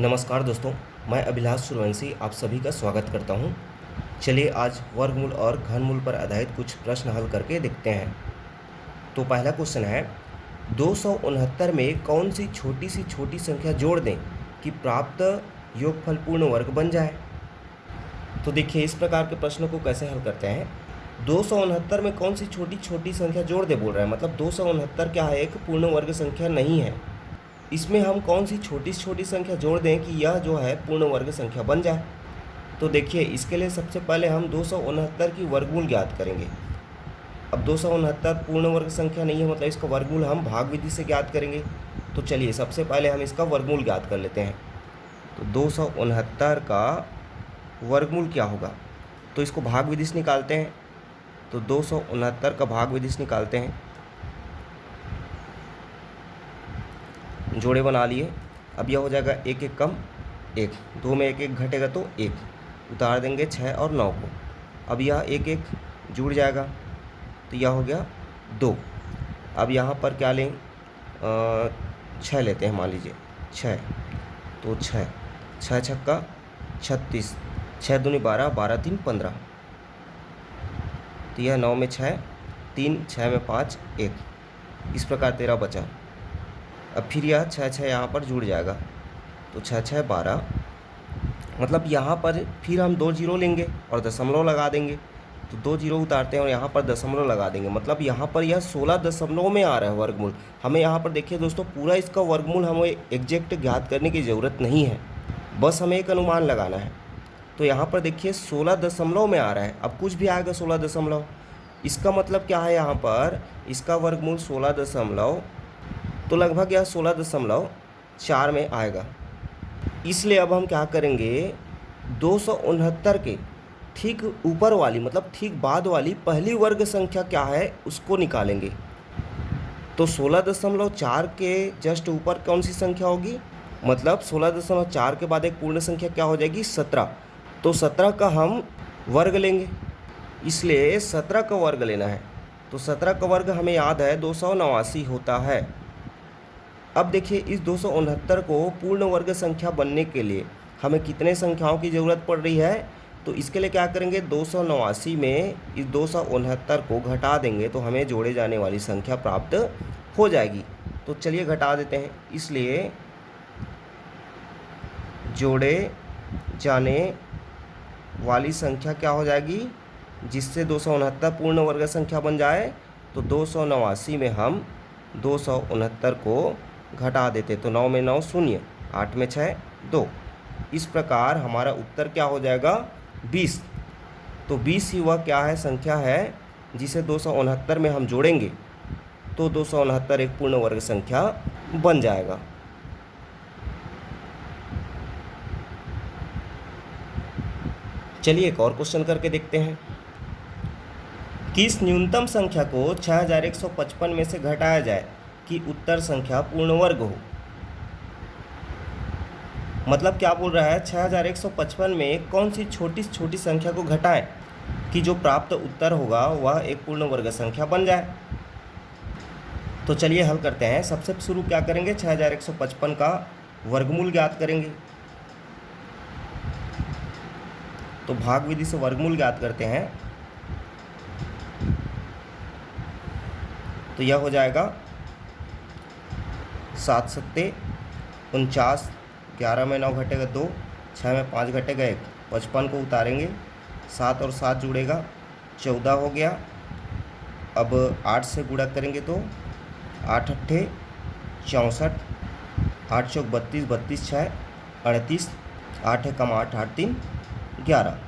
नमस्कार दोस्तों, मैं अभिलाष सूर्यवंशी आप सभी का स्वागत करता हूं। चलिए आज वर्गमूल और घनमूल पर आधारित कुछ प्रश्न हल करके देखते हैं। तो पहला क्वेश्चन है, 269 में कौन सी छोटी संख्या जोड़ दें कि प्राप्त योगफल पूर्ण वर्ग बन जाए। तो देखिए इस प्रकार के प्रश्नों को कैसे हल करते हैं। 269 में कौन सी छोटी संख्या जोड़ दे बोल रहा है, मतलब 269 क्या है, एक पूर्ण वर्ग संख्या नहीं है। इसमें हम कौन सी छोटी संख्या जोड़ दें कि यह जो है पूर्ण वर्ग संख्या बन जाए। तो देखिए इसके लिए सबसे पहले हम 269 की वर्गमूल ज्ञात करेंगे। अब 269 पूर्ण वर्ग संख्या नहीं है, मतलब इसका वर्गमूल हम भाग विधि से ज्ञात करेंगे। तो चलिए सबसे पहले हम इसका वर्गमूल ज्ञात कर लेते हैं। तो 269 का वर्गमूल क्या होगा, तो इसको भाग विधि से निकालते हैं। तो 269 का भाग विधि से निकालते हैं। जोड़े बना लिए। अब यह हो जाएगा एक एक कम एक, दो में एक एक घटेगा तो एक, उतार देंगे 6 और 9 को। अब यह एक एक जुड़ जाएगा तो यह हो गया 2। अब यहाँ पर क्या लें, 6 लेते हैं, मान लीजिए 6। तो 6 6 छक्का 36, 6 दूनी 12, 12 3 15। तो यह 9 में 6 3, 6 में 5 1, इस प्रकार 13 बचा। अब फिर यह 6 यहाँ पर जुड़ जाएगा तो 6 6 12, मतलब यहाँ पर फिर हम 2 जीरो लेंगे और दशमलव लगा देंगे। तो 2 जीरो उतारते हैं और यहाँ पर दशमलव लगा देंगे, मतलब यहाँ पर यह 16 दशमलव में आ रहा है वर्गमूल। हमें यहाँ पर देखिए दोस्तों, पूरा इसका वर्गमूल हमें एग्जैक्ट ज्ञात करने की ज़रूरत नहीं है, बस हमें एक अनुमान लगाना है। तो यहाँ पर देखिए 16 दशमलव में आ रहा है, अब कुछ भी आएगा 16 दशमलव, इसका मतलब क्या है, यहाँ पर इसका वर्गमूल 16 दशमलव, तो लगभग यह 16.4 में आएगा। इसलिए अब हम क्या करेंगे, 269 के ठीक ऊपर वाली, मतलब ठीक बाद वाली पहली वर्ग संख्या क्या है उसको निकालेंगे। तो 16.4 के जस्ट ऊपर कौन सी संख्या होगी, मतलब 16.4 के बाद एक पूर्ण संख्या क्या हो जाएगी, 17। तो 17 का हम वर्ग लेंगे, इसलिए 17 का वर्ग लेना है। तो 17 का वर्ग हमें याद है 289 होता है। अब देखिए इस 269 को पूर्ण वर्ग संख्या बनने के लिए हमें कितने संख्याओं की ज़रूरत पड़ रही है, तो इसके लिए क्या करेंगे, 289 में इस 269 को घटा देंगे तो हमें जोड़े जाने वाली संख्या प्राप्त हो जाएगी। तो चलिए घटा देते हैं, इसलिए जोड़े जाने वाली संख्या क्या हो जाएगी, जिससे 269 पूर्ण वर्ग संख्या बन जाए। तो 289 में हम 269 को घटा देते, तो 9 में 9 शून्य, 8 में 6 2। इस प्रकार हमारा उत्तर क्या हो जाएगा, 20। तो 20 ही वह क्या है, संख्या है जिसे 269 में हम जोड़ेंगे तो 269 एक पूर्ण वर्ग संख्या बन जाएगा। चलिए एक और क्वेश्चन करके देखते हैं। किस न्यूनतम संख्या को 6155 में से घटाया जाए कि उत्तर संख्या पूर्ण वर्ग हो। मतलब क्या बोल रहा है, 6155 में कौन सी छोटी संख्या को घटाएं कि जो प्राप्त उत्तर होगा वह एक पूर्ण वर्ग संख्या बन जाए। तो चलिए हल करते हैं। सबसे शुरू क्या करेंगे, 6155 का वर्गमूल ज्ञात करेंगे। तो भाग विधि से वर्गमूल ज्ञात करते हैं। तो यह हो जाएगा 7 सत्ते 49, 11 में 9 घटेगा 2, 6 में 5 घटेगा 1, 55 को उतारेंगे, 7 और 7 जुड़ेगा 14 हो गया। अब 8 से गुणा करेंगे तो 8 अट्ठे 64, 8 चौक 32, 32 6 38, 8 है कम 8, 8 3 11,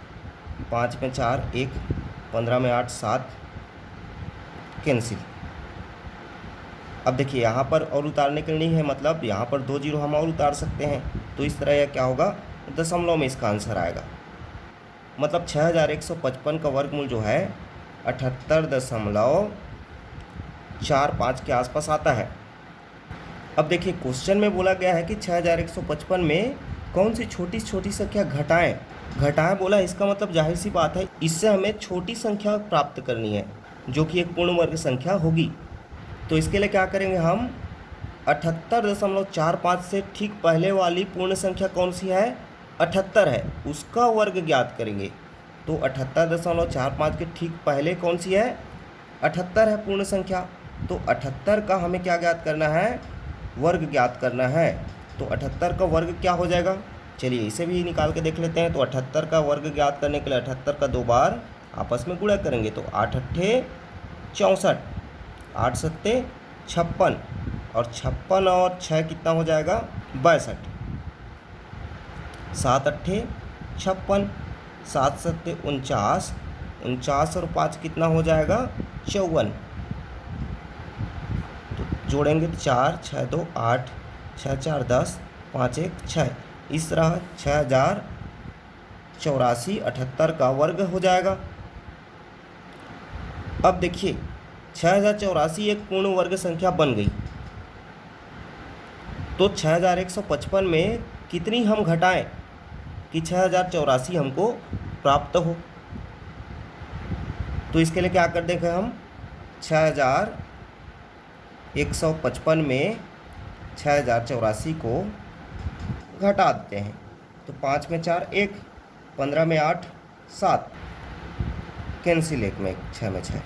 5 में 4 1, 15 में 8 7, कैंसिल। अब देखिए यहाँ पर और उतारने के लिए नहीं है, मतलब यहाँ पर 2 जीरो हम और उतार सकते हैं। तो इस तरह यह क्या होगा, दशमलव में इसका आंसर आएगा। मतलब 6155 का वर्गमूल जो है 78.45 के आसपास आता है। अब देखिए क्वेश्चन में बोला गया है कि 6155 में कौन सी छोटी संख्या घटाएं बोला, इसका मतलब जाहिर सी बात है इससे हमें छोटी संख्या प्राप्त करनी है जो कि एक पूर्ण वर्ग संख्या होगी। तो इसके लिए क्या करेंगे, हम 78.45 से ठीक पहले वाली पूर्ण संख्या कौन सी है? 78 है, उसका वर्ग ज्ञात करेंगे। तो 78.45 के ठीक पहले कौन सी है? 78 है पूर्ण संख्या। तो 78 का हमें क्या ज्ञात करना है? वर्ग ज्ञात करना है। तो 78 का वर्ग क्या हो जाएगा? चलिए इसे भी निकाल के देख लेते हैं। तो 78 का वर्ग ज्ञात करने के लिए 78 का 2 बार आपस में गुणा करेंगे। तो 8 अट्ठे 64, 8 सत्ते 56, और 56 और 6 कितना हो जाएगा? 62, 7 अट्ठे 56, 7 सत्ते 49, 49 और 5 कितना हो जाएगा? 54। तो जोड़ेंगे तो 4, 6 2 8, 6 4 10, 5 1 6। इस तरह 6084 78 का वर्ग हो जाएगा। अब देखिए 6084 एक पूर्ण वर्ग संख्या बन गई। तो 6155 में कितनी हम घटाएं कि 6084 हमको प्राप्त हो? तो इसके लिए क्या कर देंगे हम? 6155 में 6084 को घटा देते हैं। तो 5 में 4 1, 15 में 8 7, कैंसिल 1 में 6 में 6।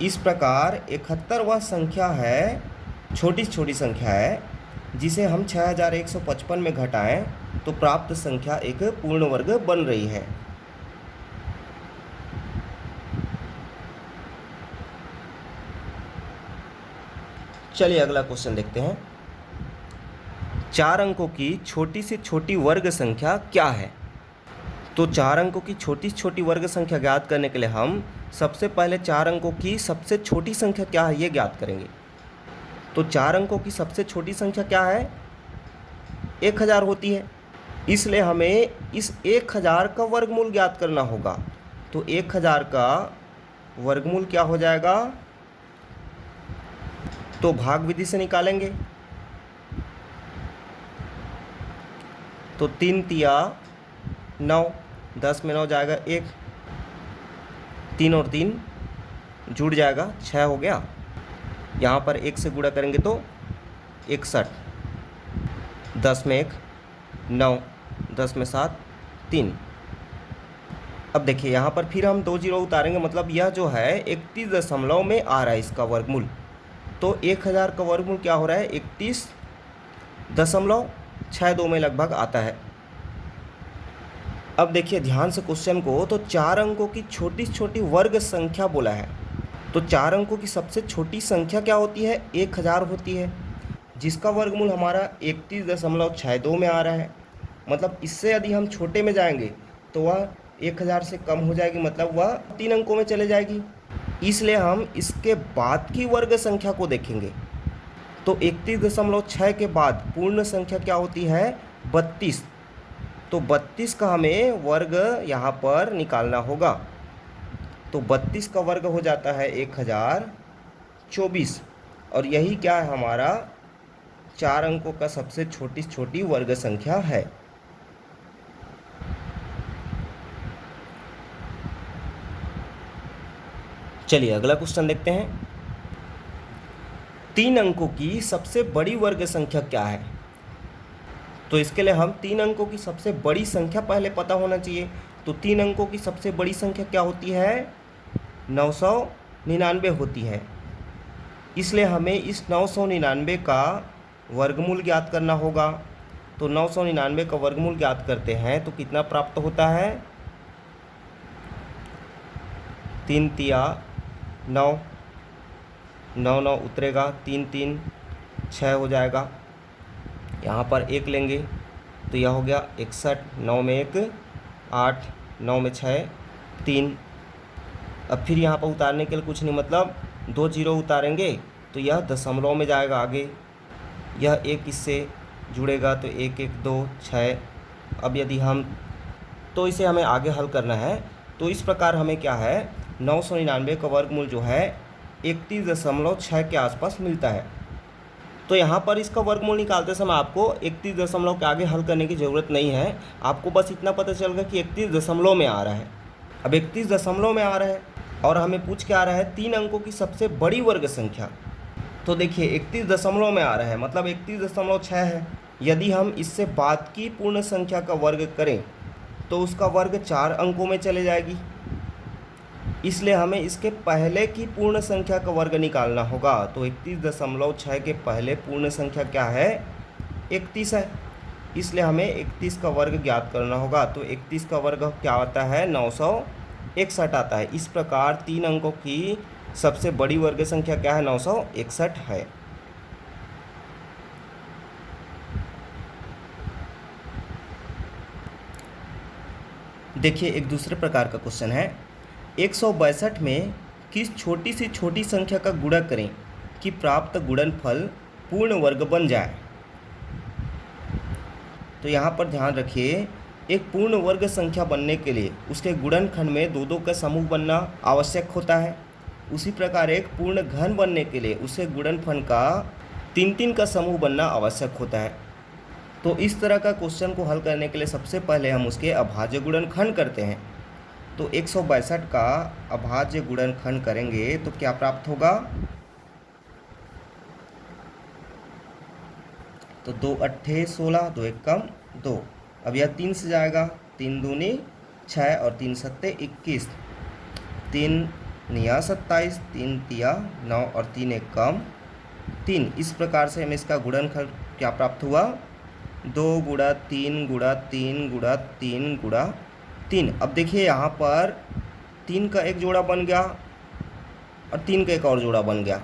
इस प्रकार 71 वह संख्या है, छोटी छोटी संख्या है, जिसे हम 6155 में घटाएं तो प्राप्त संख्या एक पूर्ण वर्ग बन रही है। चलिए अगला क्वेश्चन देखते हैं। 4 अंकों की छोटी से छोटी वर्ग संख्या क्या है? तो 4 अंकों की छोटी से छोटी वर्ग संख्या ज्ञात करने के लिए हम सबसे पहले 4 अंकों की सबसे छोटी संख्या क्या है ये ज्ञात करेंगे। तो 4 अंकों की सबसे छोटी संख्या क्या है? 1000 होती है, इसलिए हमें इस 1000 का वर्गमूल ज्ञात करना होगा। तो 1000 का वर्गमूल क्या हो जाएगा? तो भाग विधि से निकालेंगे। तो 3 तिया 9, 10 में 9 जाएगा 1, 3 और 3 जुड़ जाएगा 6 हो गया। यहाँ पर 1 से गुणा करेंगे तो 61, 10 में 1 9, 10 में 7 3। अब देखिए यहाँ पर फिर हम 2 जीरो उतारेंगे, मतलब यह जो है 31 दशमलव में आ रहा है इसका वर्गमूल। तो 1000 का वर्गमूल क्या हो रहा है? 31.62 में लगभग आता है। अब देखिए ध्यान से क्वेश्चन को। तो 4 अंकों की छोटी छोटी वर्ग संख्या बोला है। तो 4 अंकों की सबसे छोटी संख्या क्या होती है? 1000 होती है, जिसका वर्गमूल हमारा 31.62 में आ रहा है। मतलब इससे यदि हम छोटे में जाएंगे तो वह 1000 से कम हो जाएगी, मतलब वह 3 अंकों में चले जाएगी। इसलिए हम इसके बाद की वर्ग संख्या को देखेंगे। तो 31.6 के बाद पूर्ण संख्या क्या होती है? 32। तो 32 का हमें वर्ग यहाँ पर निकालना होगा। तो 32 का वर्ग हो जाता है 1024, और यही क्या है? हमारा 4 अंकों का सबसे छोटी छोटी वर्ग संख्या है। चलिए अगला क्वेश्चन देखते हैं। 3 अंकों की सबसे बड़ी वर्ग संख्या क्या है? तो इसके लिए हम 3 अंकों की सबसे बड़ी संख्या पहले पता होना चाहिए। तो 3 अंकों की सबसे बड़ी संख्या क्या होती है? 999 होती है। इसलिए हमें इस 999 का वर्गमूल ज्ञात करना होगा। तो 999 का वर्गमूल ज्ञात करते हैं तो कितना प्राप्त होता है? 3 तिया 9, 9 9 उतरेगा, 3 3 6 हो जाएगा। यहाँ पर 1 लेंगे तो यह हो गया 61, 9 में 1 8, 9 में 6 3। अब फिर यहाँ पर उतारने के लिए कुछ नहीं, मतलब 2 जीरो उतारेंगे तो यह दशमलव में जाएगा आगे। यह 1 इससे जुड़ेगा तो 1 1 2 6। अब यदि हम तो इसे हमें आगे हल करना है। तो इस प्रकार हमें क्या है? 999 का वर्गमूल जो है 31.6 के आसपास मिलता है। तो यहाँ पर इसका वर्गमूल निकालते समय आपको 31 दशमलव के आगे हल करने की ज़रूरत नहीं है। आपको बस इतना पता चल गया कि 31 दशमलव में आ रहा है। अब 31 दशमलव में आ रहा है और हमें पूछ के आ रहा है 3 अंकों की सबसे बड़ी वर्ग संख्या। तो देखिए 31 दशमलव में आ रहा है, मतलब 31.6 है। यदि हम इससे बाद की पूर्ण संख्या का वर्ग करें तो उसका वर्ग 4 अंकों में चले जाएगी, इसलिए हमें इसके पहले की पूर्ण संख्या का वर्ग निकालना होगा। तो 31.6 के पहले पूर्ण संख्या क्या है? 31 है, इसलिए हमें 31 का वर्ग ज्ञात करना होगा। तो 31 का वर्ग क्या आता है? 961 आता है। इस प्रकार 3 अंकों की सबसे बड़ी वर्ग संख्या क्या है? 961 है। देखिए एक दूसरे प्रकार का क्वेश्चन है, 162 में किस छोटी से छोटी संख्या का गुणा करें कि प्राप्त गुणनफल पूर्ण वर्ग बन जाए। तो यहाँ पर ध्यान रखिए, एक पूर्ण वर्ग संख्या बनने के लिए उसके गुणनखंड में दो दो का समूह बनना आवश्यक होता है। उसी प्रकार एक पूर्ण घन बनने के लिए उसके गुणनफल का 3-3 का समूह बनना आवश्यक होता है। तो इस तरह का क्वेश्चन को हल करने के लिए सबसे पहले हम उसके अभाज्य गुणनखंड करते हैं। तो 162 का अभाज्य गुणनखंड करेंगे तो क्या प्राप्त होगा? तो 2 अट्ठे 16, 2 एकम 2। अब यह 3 से जाएगा, 3 दूनी 6 और 3 सत्ते 21, 3 निया 27, 3 तिया 9 और 3 एकम 3। इस प्रकार से हमें इसका गुणनखंड क्या प्राप्त हुआ? 2 गुणा 3 गुणा 3 गुणा 3 गुणा 3। अब देखिए यहाँ पर 3 का एक जोड़ा बन गया और 3 का एक और जोड़ा बन गया,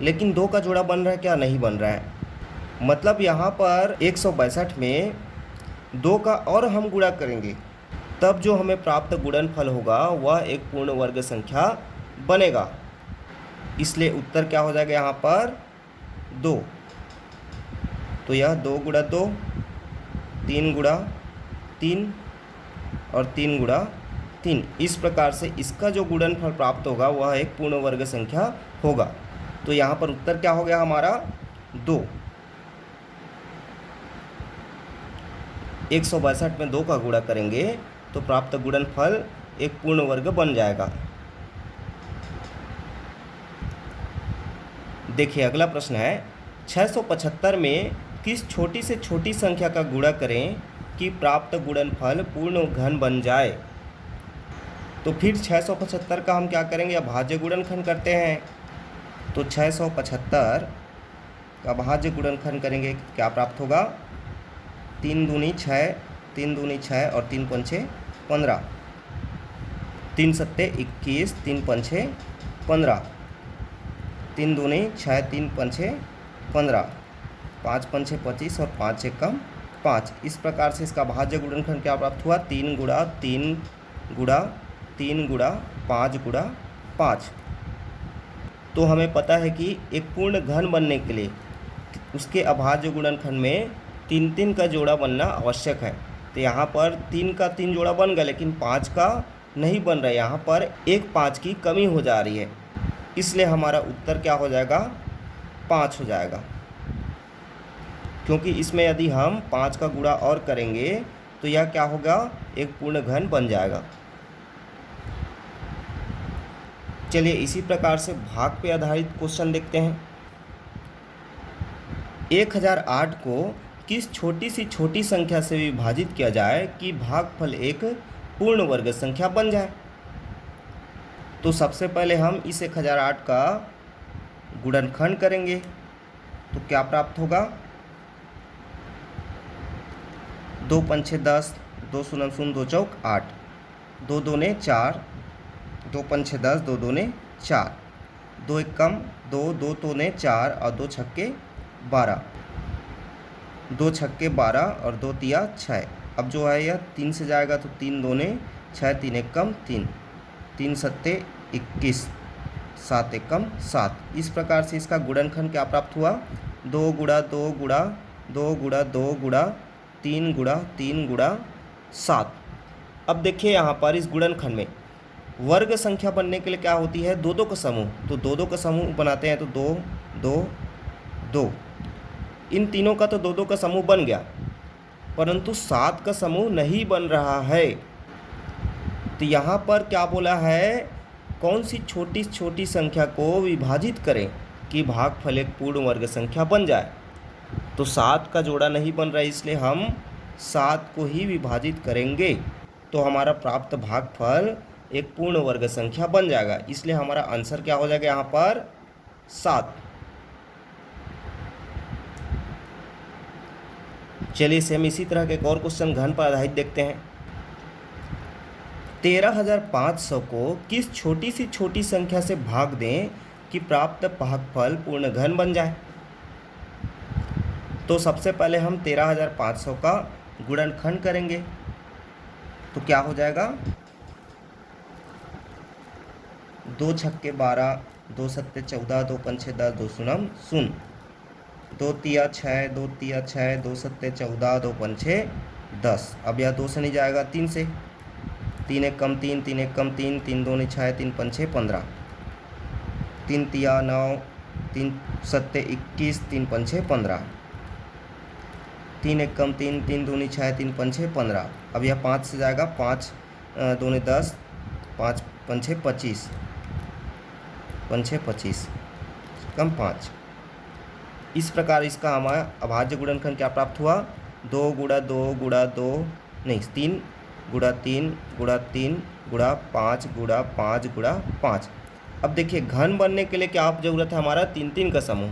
लेकिन 2 का जोड़ा बन रहा है क्या? नहीं बन रहा है। मतलब यहाँ पर 162 में 2 का और हम गुणा करेंगे तब जो हमें प्राप्त गुणनफल होगा वह एक पूर्ण वर्ग संख्या बनेगा। इसलिए उत्तर क्या हो जाएगा यहाँ पर? 2। तो यह 2 गुणा 2, 3 गुणा 3 और 3 गुणा 3। इस प्रकार से इसका जो गुणनफल प्राप्त होगा वह एक पूर्ण वर्ग संख्या होगा। तो यहाँ पर उत्तर क्या हो गया हमारा? 2। 162 में 2 का गुणा करेंगे तो प्राप्त गुणनफल एक पूर्ण वर्ग बन जाएगा। देखिए अगला प्रश्न है, 675 में किस छोटी से छोटी संख्या का गुणा करें कि प्राप्त गुणनफल पूर्ण घन बन जाए। तो फिर 675 का हम क्या करेंगे? अभाज्य गुणनखंड करते हैं। तो 675 का अभाज्य गुणनखंड करेंगे, क्या प्राप्त होगा? 3 दूनी 6, 3 दूनी 6 और 3 पंछे 15, 3 सत्ते 21, 3 पंछे 15, 3 दूनी 6, 3 पंछे 15, 5 पंछे 25 और 5 एकम 5। इस प्रकार से इसका भाज्य गुणनखंड क्या प्राप्त हुआ? 3 गुणा 3 गुणा 3 गुणा 5 गुणा 5। तो हमें पता है कि एक पूर्ण घन बनने के लिए उसके अभाज्य गुणनखंड में 3-3 का जोड़ा बनना आवश्यक है। तो यहाँ पर 3 का 3 जोड़ा बन गया, लेकिन 5 का नहीं बन रहा है। यहाँ पर एक 5 की कमी हो जा रही है, इसलिए हमारा उत्तर क्या हो जाएगा? 5 हो जाएगा। क्योंकि इसमें यदि हम 5 का गुणा और करेंगे तो यह क्या होगा? एक पूर्ण घन बन जाएगा। चलिए इसी प्रकार से भाग पे आधारित क्वेश्चन देखते हैं। 1008 को किस छोटी सी छोटी संख्या से विभाजित किया जाए कि भागफल एक पूर्ण वर्ग संख्या बन जाए। तो सबसे पहले हम इस 1008 का गुणनखंड करेंगे तो क्या प्राप्त होगा? 2 पंछे 10, 2 शून्य शून्य 2 चौक 8, 2 दूने 4, 2 पंछे 10, 2 दूने 4, 2 एकम 2, 2 तोने 4 और 2 छक्के 12, 2 छक्के 12 और 2 तिया 6। अब जो है यह 3 से जाएगा तो 3 दूने 6, 3 एकम 3, 3 सत्ते 21, 7 एकम 7। इस प्रकार से इसका गुणनखंड क्या प्राप्त हुआ? 2 गुणा 2 गुणा 2 गुणा 2 गुणा 3 गुणा 3 गुणा 7। अब देखिए यहाँ पर इस गुणनखंड में वर्ग संख्या बनने के लिए क्या होती है? 2-2 का समूह। तो 2-2 का समूह बनाते हैं तो 2 2 2। इन तीनों का तो 2-2 का समूह बन गया, परंतु 7 का समूह नहीं बन रहा है। तो यहाँ पर क्या बोला है? कौन सी छोटी छोटी संख्या को विभाजित करें कि भागफल एक पूर्ण वर्ग संख्या बन जाए। तो 7 का जोड़ा नहीं बन रहा है, इसलिए हम 7 को ही विभाजित करेंगे तो हमारा प्राप्त भागफल एक पूर्ण वर्ग संख्या बन जाएगा। इसलिए हमारा आंसर क्या हो जाएगा यहाँ पर 7। चलिए सेम इसी तरह के एक और क्वेश्चन घन पर आधारित देखते हैं। 13,500 को किस छोटी सी छोटी संख्या से भाग दें कि प्राप्त भागफल पूर्ण घन बन जाए। तो सबसे पहले हम 13,500 का गुणनखंड करेंगे तो क्या हो जाएगा, 2 छक्के 12, 2 सत्ते 14, 2 पंचे 10, 2 शून्यम शून्य, 2 तिया 6, 2 तिया 6, 2 सत्ते 14, 2 पंचे 10। अब यह 2 से नहीं जाएगा, 3 से, 3 एक कम 3, 3 एक कम 3, 3 2 6, 3 पंचे 15, 3 तिया 9, 3 सत्ते 21, 3 पंचे 15, 3 एक कम 3, 3 दूनी 6, 3 पंचे 15। अब यह 5 से जाएगा, 5 दूनी 10, 5 पंचे 25, पंचे 25 कम 5। इस प्रकार इसका हमारा अभाज्य गुणनखंड क्या प्राप्त हुआ, 2 गुणा 2 गुणा 2 नहीं 3 गुणा 3 गुणा 3 गुणा 5 गुणा 5 गुणा 5। अब देखिए घन बनने के लिए क्या जरूरत है, हमारा 3 3 का समूह।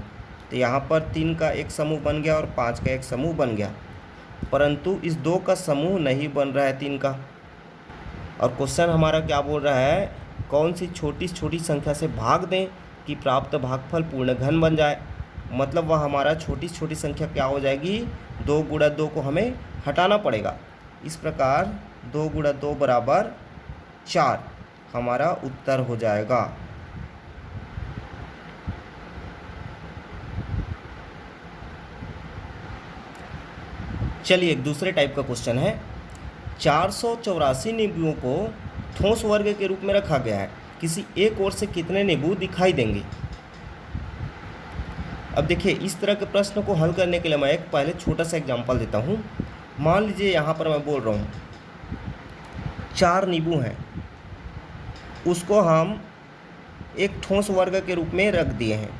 तो यहाँ पर 3 का एक समूह बन गया और 5 का एक समूह बन गया, परंतु इस 2 का समूह नहीं बन रहा है 3 का। और क्वेश्चन हमारा क्या बोल रहा है, कौन सी छोटी छोटी संख्या से भाग दें कि प्राप्त भागफल पूर्ण घन बन जाए। मतलब वह हमारा छोटी छोटी संख्या क्या हो जाएगी, 2 गुणा 2 को हमें हटाना पड़ेगा। इस प्रकार 2 गुणा 2 बराबर 4 हमारा उत्तर हो जाएगा। चलिए एक दूसरे टाइप का क्वेश्चन है। 484 नींबुओं को ठोस वर्ग के रूप में रखा गया है, किसी एक ओर से कितने नींबू दिखाई देंगे। अब देखिए इस तरह के प्रश्न को हल करने के लिए मैं एक पहले छोटा सा एग्जांपल देता हूँ। मान लीजिए यहाँ पर मैं बोल रहा हूँ 4 नींबू हैं, उसको हम एक ठोस वर्ग के रूप में रख दिए हैं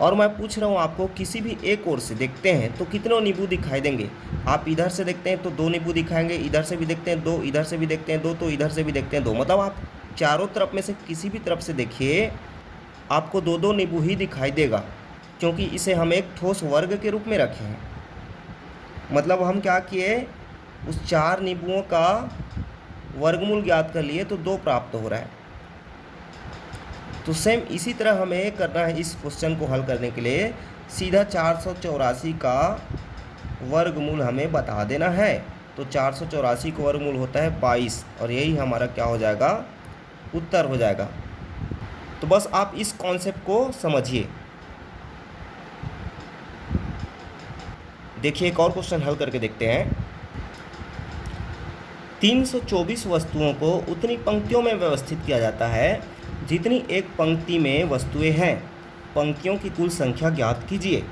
और मैं पूछ रहा हूँ आपको किसी भी एक ओर से देखते हैं तो कितने नींबू दिखाई देंगे। आप इधर से देखते हैं तो 2 नींबू दिखाएंगे, इधर से भी देखते हैं 2, इधर से भी देखते हैं 2, तो इधर से भी देखते हैं 2। मतलब आप चारों तरफ में से किसी भी तरफ से देखिए आपको 2 नींबू ही दिखाई देगा, क्योंकि इसे हम एक ठोस वर्ग के रूप में रखे हैं। मतलब हम क्या किए, उस 4 नींबुओं का वर्गमूल ज्ञात कर लिए तो 2 प्राप्त हो रहा है। तो सेम इसी तरह हमें करना है इस क्वेश्चन को हल करने के लिए। सीधा 484 का वर्गमूल हमें बता देना है। तो 484 का वर्गमूल होता है 22 और यही हमारा क्या हो जाएगा, उत्तर हो जाएगा। तो बस आप इस कॉन्सेप्ट को समझिए। देखिए एक और क्वेश्चन हल करके देखते हैं। 324 वस्तुओं को उतनी पंक्तियों में व्यवस्थित किया जाता है जितनी एक पंक्ति में वस्तुएं हैं। पंक्तियों की कुल संख्या ज्ञात कीजिए।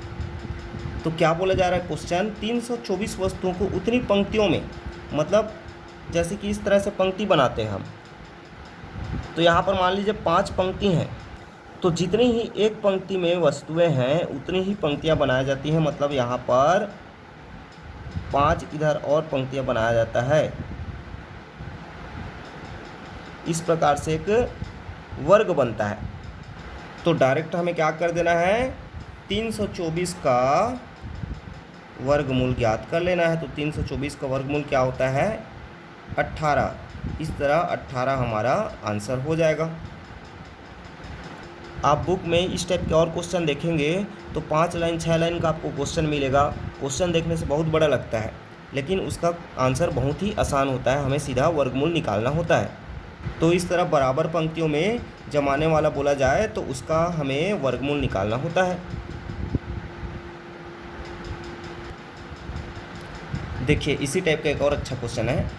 तो क्या बोला जा रहा है क्वेश्चन, 324 वस्तुओं को उतनी पंक्तियों में, मतलब जैसे कि इस तरह से पंक्ति बनाते हैं हम। तो यहाँ पर मान लीजिए 5 पंक्ति हैं, तो जितनी ही एक पंक्ति में वस्तुएं हैं उतनी ही पंक्तियाँ बनाई जाती हैं। मतलब यहाँ पर 5 इधर और पंक्तियाँ बनाया जाता है। इस प्रकार से एक वर्ग बनता है। तो डायरेक्ट हमें क्या कर देना है, 324 का वर्गमूल ज्ञात कर लेना है। तो 324 का वर्गमूल क्या होता है, 18। इस तरह 18 हमारा आंसर हो जाएगा। आप बुक में इस टाइप के और क्वेश्चन देखेंगे तो 5 लाइन 6 लाइन का आपको क्वेश्चन मिलेगा। क्वेश्चन देखने से बहुत बड़ा लगता है, लेकिन उसका आंसर बहुत ही आसान होता है। हमें सीधा वर्गमूल निकालना होता है। तो इस तरह बराबर पंक्तियों में जमाने वाला बोला जाए तो उसका हमें वर्गमूल निकालना होता है। देखिए इसी टाइप का एक और अच्छा क्वेश्चन है।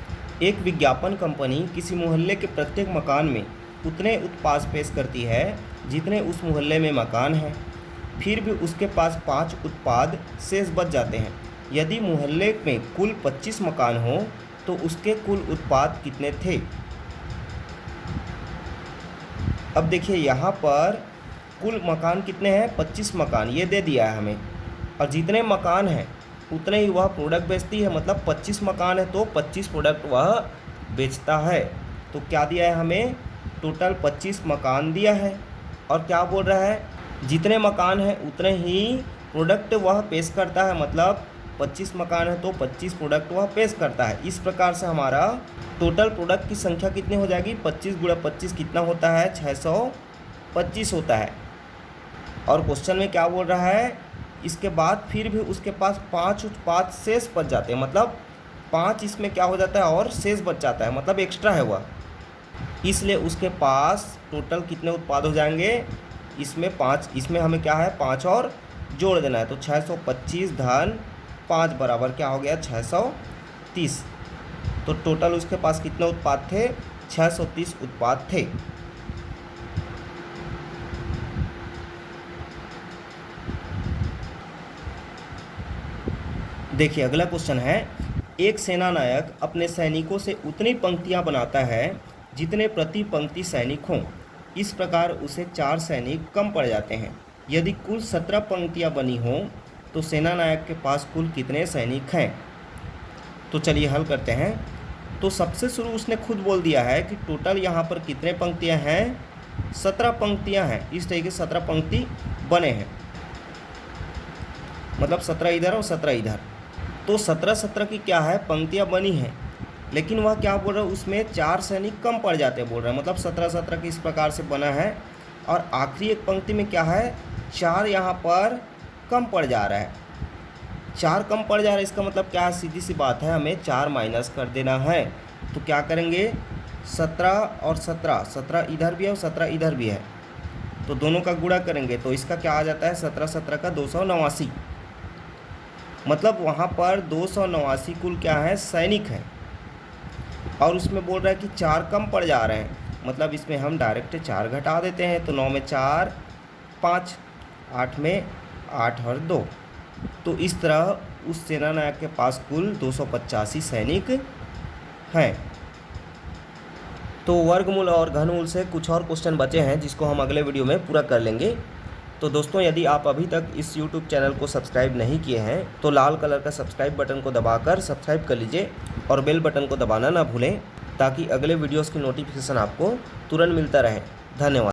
एक विज्ञापन कंपनी किसी मोहल्ले के प्रत्येक मकान में उतने उत्पाद पेश करती है जितने उस मोहल्ले में मकान हैं। फिर भी उसके पास 5 उत्पाद शेष बच जाते हैं। यदि मोहल्ले में कुल 25 मकान हो तो उसके कुल उत्पाद कितने थे। अब देखिए यहाँ पर कुल मकान कितने हैं, 25 मकान ये दे दिया है हमें, और जितने मकान हैं उतने ही वह प्रोडक्ट बेचती है, मतलब 25 मकान है तो 25 प्रोडक्ट वह बेचता है। तो क्या दिया है हमें, टोटल 25 मकान दिया है, और क्या बोल रहा है, जितने मकान हैं उतने ही प्रोडक्ट वह पेश करता है, मतलब 25 मकान है तो 25 प्रोडक्ट वह पेश करता है। इस प्रकार से हमारा टोटल प्रोडक्ट की संख्या कितनी हो जाएगी, 25 गुणा 25 कितना होता है, 625 होता है। और क्वेश्चन में क्या बोल रहा है, इसके बाद फिर भी उसके पास 5 उत्पाद शेष बच जाते हैं, मतलब 5 इसमें क्या हो जाता है और शेष बच जाता है, मतलब एक्स्ट्रा है वह, इसलिए उसके पास टोटल कितने उत्पाद हो जाएंगे, इसमें 5, इसमें हमें क्या है 5 और जोड़ देना है, तो 625 धन 5 बराबर क्या हो गया 630। तो टोटल उसके पास कितने उत्पाद थे, 630 उत्पाद थे। देखिए अगला क्वेश्चन है, एक सेनानायक अपने सैनिकों से उतनी पंक्तियां बनाता है जितने प्रति पंक्ति सैनिक हों। इस प्रकार उसे 4 सैनिक कम पड़ जाते हैं। यदि कुल 17 पंक्तियां बनी हों तो सेनानायक के पास कुल कितने सैनिक हैं। तो चलिए हल करते हैं। तो सबसे शुरू उसने खुद बोल दिया है कि टोटल यहाँ पर कितने पंक्तियाँ हैं, 17 पंक्तियाँ हैं। इस तरीके से 17 पंक्ति बने हैं, मतलब 17 इधर और 17 इधर। तो 17 की क्या है पंक्तियाँ बनी हैं, लेकिन वह क्या बोल रहा है उसमें 4 सैनिक कम पड़ जाते हैं बोल रहा है, मतलब 17 की इस प्रकार से बना है। और आखिरी एक पंक्ति में क्या है 4 यहाँ पर कम पड़ जा रहा है, 4 कम पड़ जा रहा है। इसका मतलब क्या है, सीधी सी बात है, हमें 4 माइनस कर देना है। तो क्या करेंगे 17 और 17 इधर भी है और 17 इधर भी है, तो दोनों का गुणा करेंगे तो इसका क्या आ जाता है 17 का 289, मतलब वहाँ पर 289 कुल क्या है सैनिक हैं। और उसमें बोल रहा है कि 4 कम पड़ जा रहे हैं, मतलब इसमें हम डायरेक्ट 4 घटा देते हैं, तो 9 में 4 5, 8 में 8 और 2। तो इस तरह उस सेनानायक के पास कुल 285 सैनिक हैं। तो वर्गमूल और घनमूल से कुछ और क्वेश्चन बचे हैं जिसको हम अगले वीडियो में पूरा कर लेंगे। तो दोस्तों यदि आप अभी तक इस YouTube चैनल को सब्सक्राइब नहीं किए हैं तो लाल कलर का सब्सक्राइब बटन को दबाकर सब्सक्राइब कर लीजिए और बेल बटन को दबाना ना भूलें, ताकि अगले वीडियोस की नोटिफिकेशन आपको तुरंत मिलता रहे। धन्यवाद।